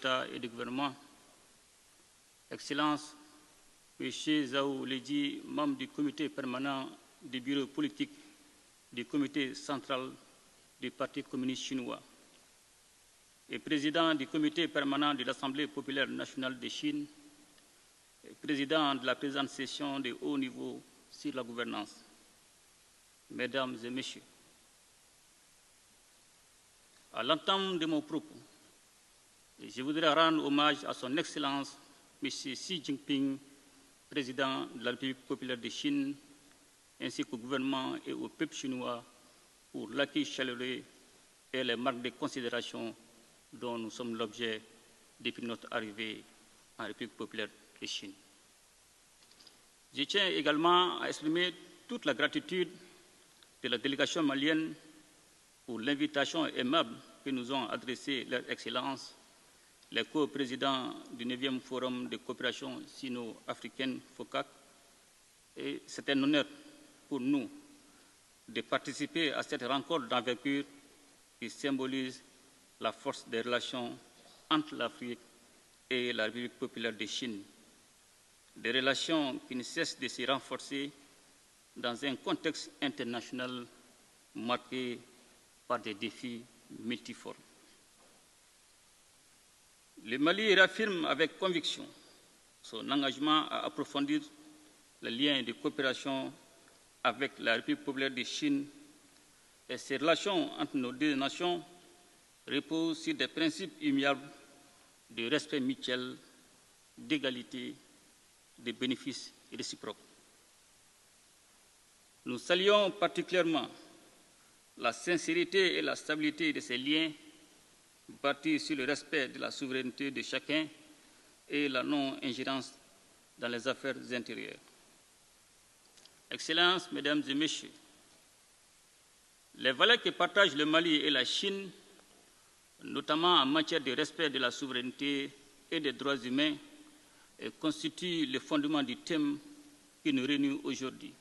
d'État et de gouvernement, Excellences, M. Zhao Leji, membre du comité permanent du bureau politique du comité central du Parti communiste chinois et président du comité permanent de l'Assemblée populaire nationale de Chine, et président de la présente session de haut niveau sur la gouvernance. Mesdames et Messieurs, à l'entame de mon propos, je voudrais rendre hommage à son Excellence, M. Xi Jinping, président de la République populaire de Chine, ainsi qu'au gouvernement et au peuple chinois pour l'accueil chaleureux et les marques de considération dont nous sommes l'objet depuis notre arrivée en République populaire de Chine. Je tiens également à exprimer toute la gratitude de la délégation malienne pour l'invitation aimable que nous ont adressée leurs excellences, les co-présidents du 9e Forum de coopération sino-africaine FOCAC. Et c'est un honneur pour nous de participer à cette rencontre d'envergure qui symbolise la force des relations entre l'Afrique et la République populaire de Chine. Des relations qui ne cessent de se renforcer dans un contexte international marqué par des défis multiformes. Le Mali réaffirme avec conviction son engagement à approfondir les liens de coopération avec la République populaire de Chine et ces relations entre nos deux nations reposent sur des principes immuables de respect mutuel, d'égalité, de bénéfices réciproques. Nous saluons particulièrement la sincérité et la stabilité de ces liens bâtis sur le respect de la souveraineté de chacun et la non-ingérence dans les affaires intérieures. Excellences, Mesdames et Messieurs, les valeurs que partagent le Mali et la Chine, notamment en matière de respect de la souveraineté et des droits humains, constituent le fondement du thème qui nous réunit aujourd'hui,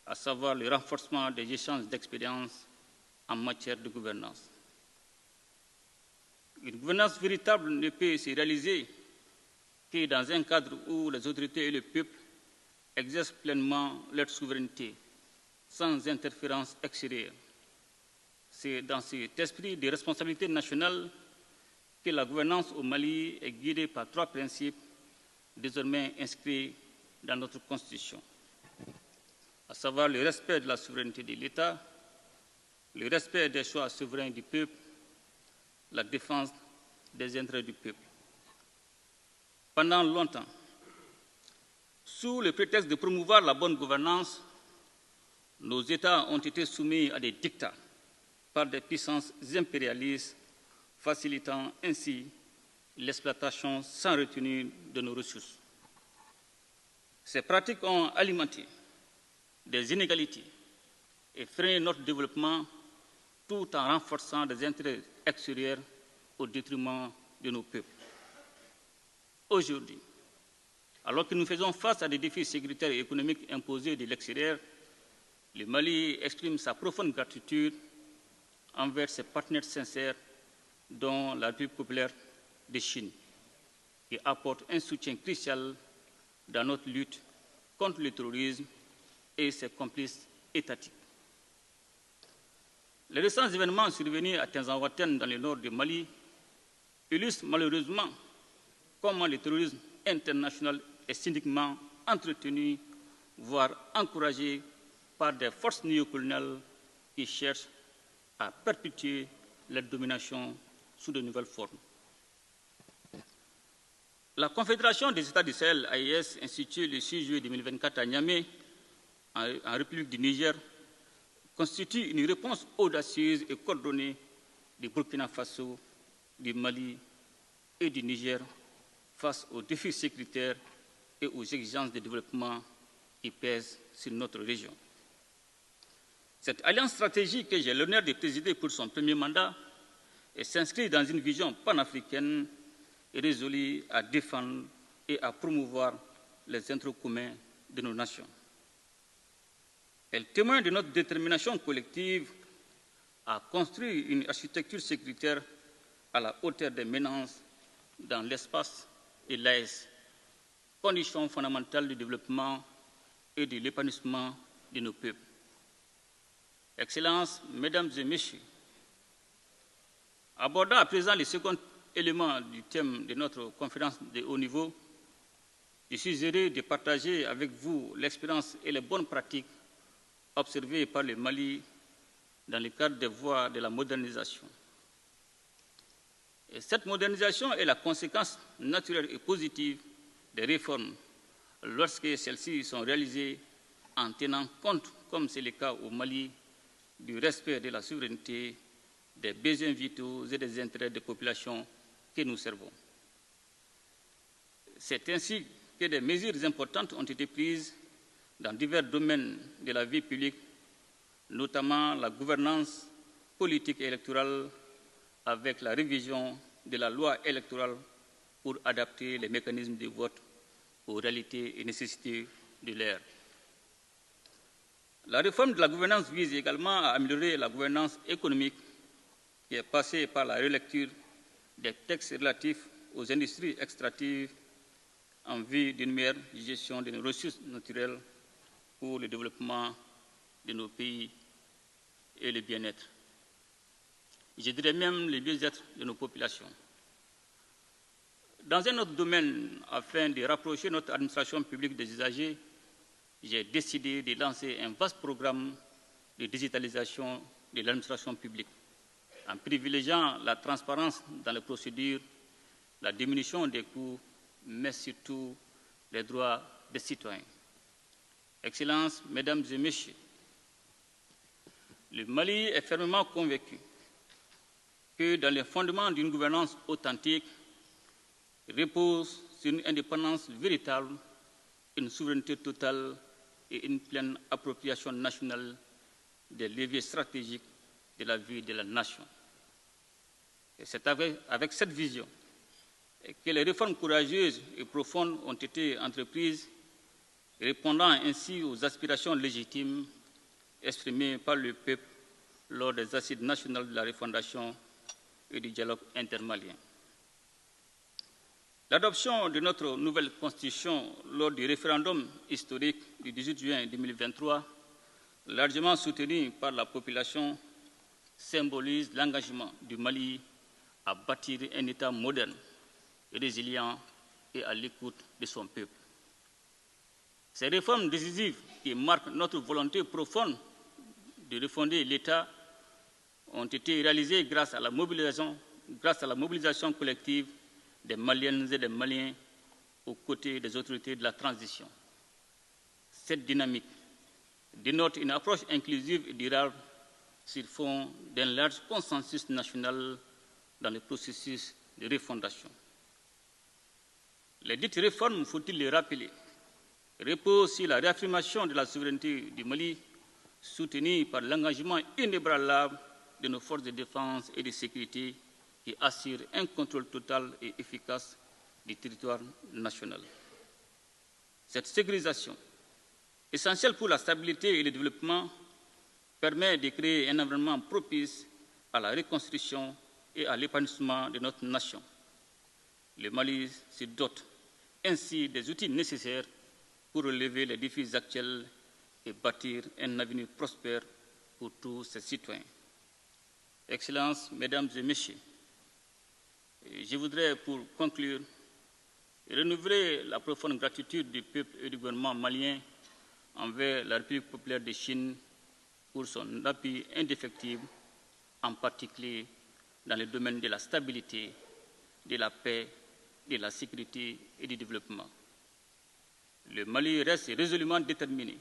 à savoir le renforcement des échanges d'expériences en matière de gouvernance. Une gouvernance véritable ne peut se réaliser que dans un cadre où les autorités et le peuple exercent pleinement leur souveraineté, sans interférence extérieure. C'est dans cet esprit de responsabilité nationale que la gouvernance au Mali est guidée par trois principes désormais inscrits dans notre Constitution, à savoir le respect de la souveraineté de l'État, le respect des choix souverains du peuple, la défense des intérêts du peuple. Pendant longtemps, sous le prétexte de promouvoir la bonne gouvernance, nos États ont été soumis à des dictats par des puissances impérialistes, facilitant ainsi l'exploitation sans retenue de nos ressources. Ces pratiques ont alimenté des inégalités et freiné notre développement tout en renforçant des intérêts extérieurs au détriment de nos peuples. Aujourd'hui, alors que nous faisons face à des défis sécuritaires et économiques imposés de l'extérieur, le Mali exprime sa profonde gratitude envers ses partenaires sincères, dont la République populaire de Chine, qui apporte un soutien crucial dans notre lutte contre le terrorisme et ses complices étatiques. Les récents événements survenus à Tinzawatène dans le nord du Mali illustrent malheureusement comment le terrorisme international est cyniquement entretenu, voire encouragé par des forces néocoloniales qui cherchent à perpétuer leur domination sous de nouvelles formes. La Confédération des États du Sahel, AES, instituée le 6 juillet 2024 à Niamey, en République du Niger, constitue une réponse audacieuse et coordonnée du Burkina Faso, du Mali et du Niger face aux défis sécuritaires et aux exigences de développement qui pèsent sur notre région. Cette alliance stratégique que j'ai l'honneur de présider pour son premier mandat s'inscrit dans une vision panafricaine et résolue à défendre et à promouvoir les intérêts communs de nos nations. Elle témoigne de notre détermination collective à construire une architecture sécuritaire à la hauteur des menaces dans l'espace de l'AES, condition fondamentale du développement et de l'épanouissement de nos peuples. Excellences, Mesdames et Messieurs, abordant à présent le second élément du thème de notre conférence de haut niveau, je suis heureux de partager avec vous l'expérience et les bonnes pratiques observées par le Mali dans le cadre des voies de la modernisation. Et cette modernisation est la conséquence naturelle et positive des réformes lorsque celles-ci sont réalisées en tenant compte, comme c'est le cas au Mali, du respect de la souveraineté, des besoins vitaux et des intérêts des populations que nous servons. C'est ainsi que des mesures importantes ont été prises dans divers domaines de la vie publique, notamment la gouvernance politique et électorale, avec la révision de la loi électorale pour adapter les mécanismes de vote aux réalités et nécessités de l'ère. La réforme de la gouvernance vise également à améliorer la gouvernance économique, qui est passée par la relecture des textes relatifs aux industries extractives en vue d'une meilleure gestion de nos ressources naturelles pour le développement de nos pays et le bien-être. Je dirais même le bien-être de nos populations. Dans un autre domaine, afin de rapprocher notre administration publique des usagers, j'ai décidé de lancer un vaste programme de digitalisation de l'administration publique, en privilégiant la transparence dans les procédures, la diminution des coûts, mais surtout les droits des citoyens. Excellences, Mesdames et Messieurs, le Mali est fermement convaincu que dans les fondements d'une gouvernance authentique repose sur une indépendance véritable, une souveraineté totale et une pleine appropriation nationale des leviers stratégiques de la vie de la nation. Et c'est avec cette vision que les réformes courageuses et profondes ont été entreprises, répondant ainsi aux aspirations légitimes exprimées par le peuple lors des assises nationales de la refondation et du dialogue intermalien. L'adoption de notre nouvelle constitution lors du référendum historique du 18 juin 2023, largement soutenu par la population, symbolise l'engagement du Mali à bâtir un État moderne, résilient et à l'écoute de son peuple. Ces réformes décisives qui marquent notre volonté profonde de refonder l'État ont été réalisées grâce à la mobilisation collective des Maliennes et des Maliens aux côtés des autorités de la transition. Cette dynamique dénote une approche inclusive et durable sur fond d'un large consensus national dans le processus de refondation. Les dites réformes, faut-il le rappeler, reposent sur la réaffirmation de la souveraineté du Mali, soutenue par l'engagement inébranlable de nos forces de défense et de sécurité qui assure un contrôle total et efficace du territoire national. Cette sécurisation, essentielle pour la stabilité et le développement, permet de créer un environnement propice à la reconstruction et à l'épanouissement de notre nation. Le Mali se dote ainsi des outils nécessaires pour relever les défis actuels et bâtir un avenir prospère pour tous ses citoyens. Excellences, Mesdames et Messieurs, je voudrais, pour conclure, renouveler la profonde gratitude du peuple et du gouvernement malien envers la République populaire de Chine pour son appui indéfectible, en particulier dans le domaine de la stabilité, de la paix, de la sécurité et du développement. Le Mali reste résolument déterminé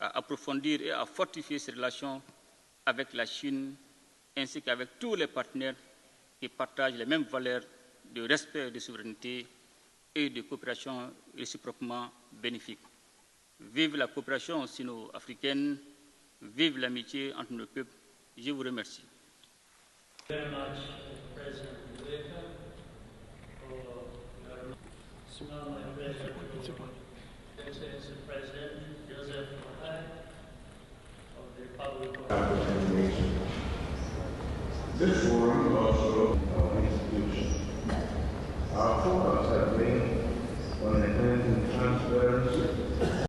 à approfondir et à fortifier ses relations avec la Chine ainsi qu'avec tous les partenaires qui partagent les mêmes valeurs de respect de souveraineté et de coopération réciproquement bénéfique. Vive la coopération sino-africaine, vive l'amitié entre nos peuples. Je vous remercie. Very much, President Mbeka, for your small and pleasure to Excellency President Joseph Makai of the Republic of This forum also institution Our former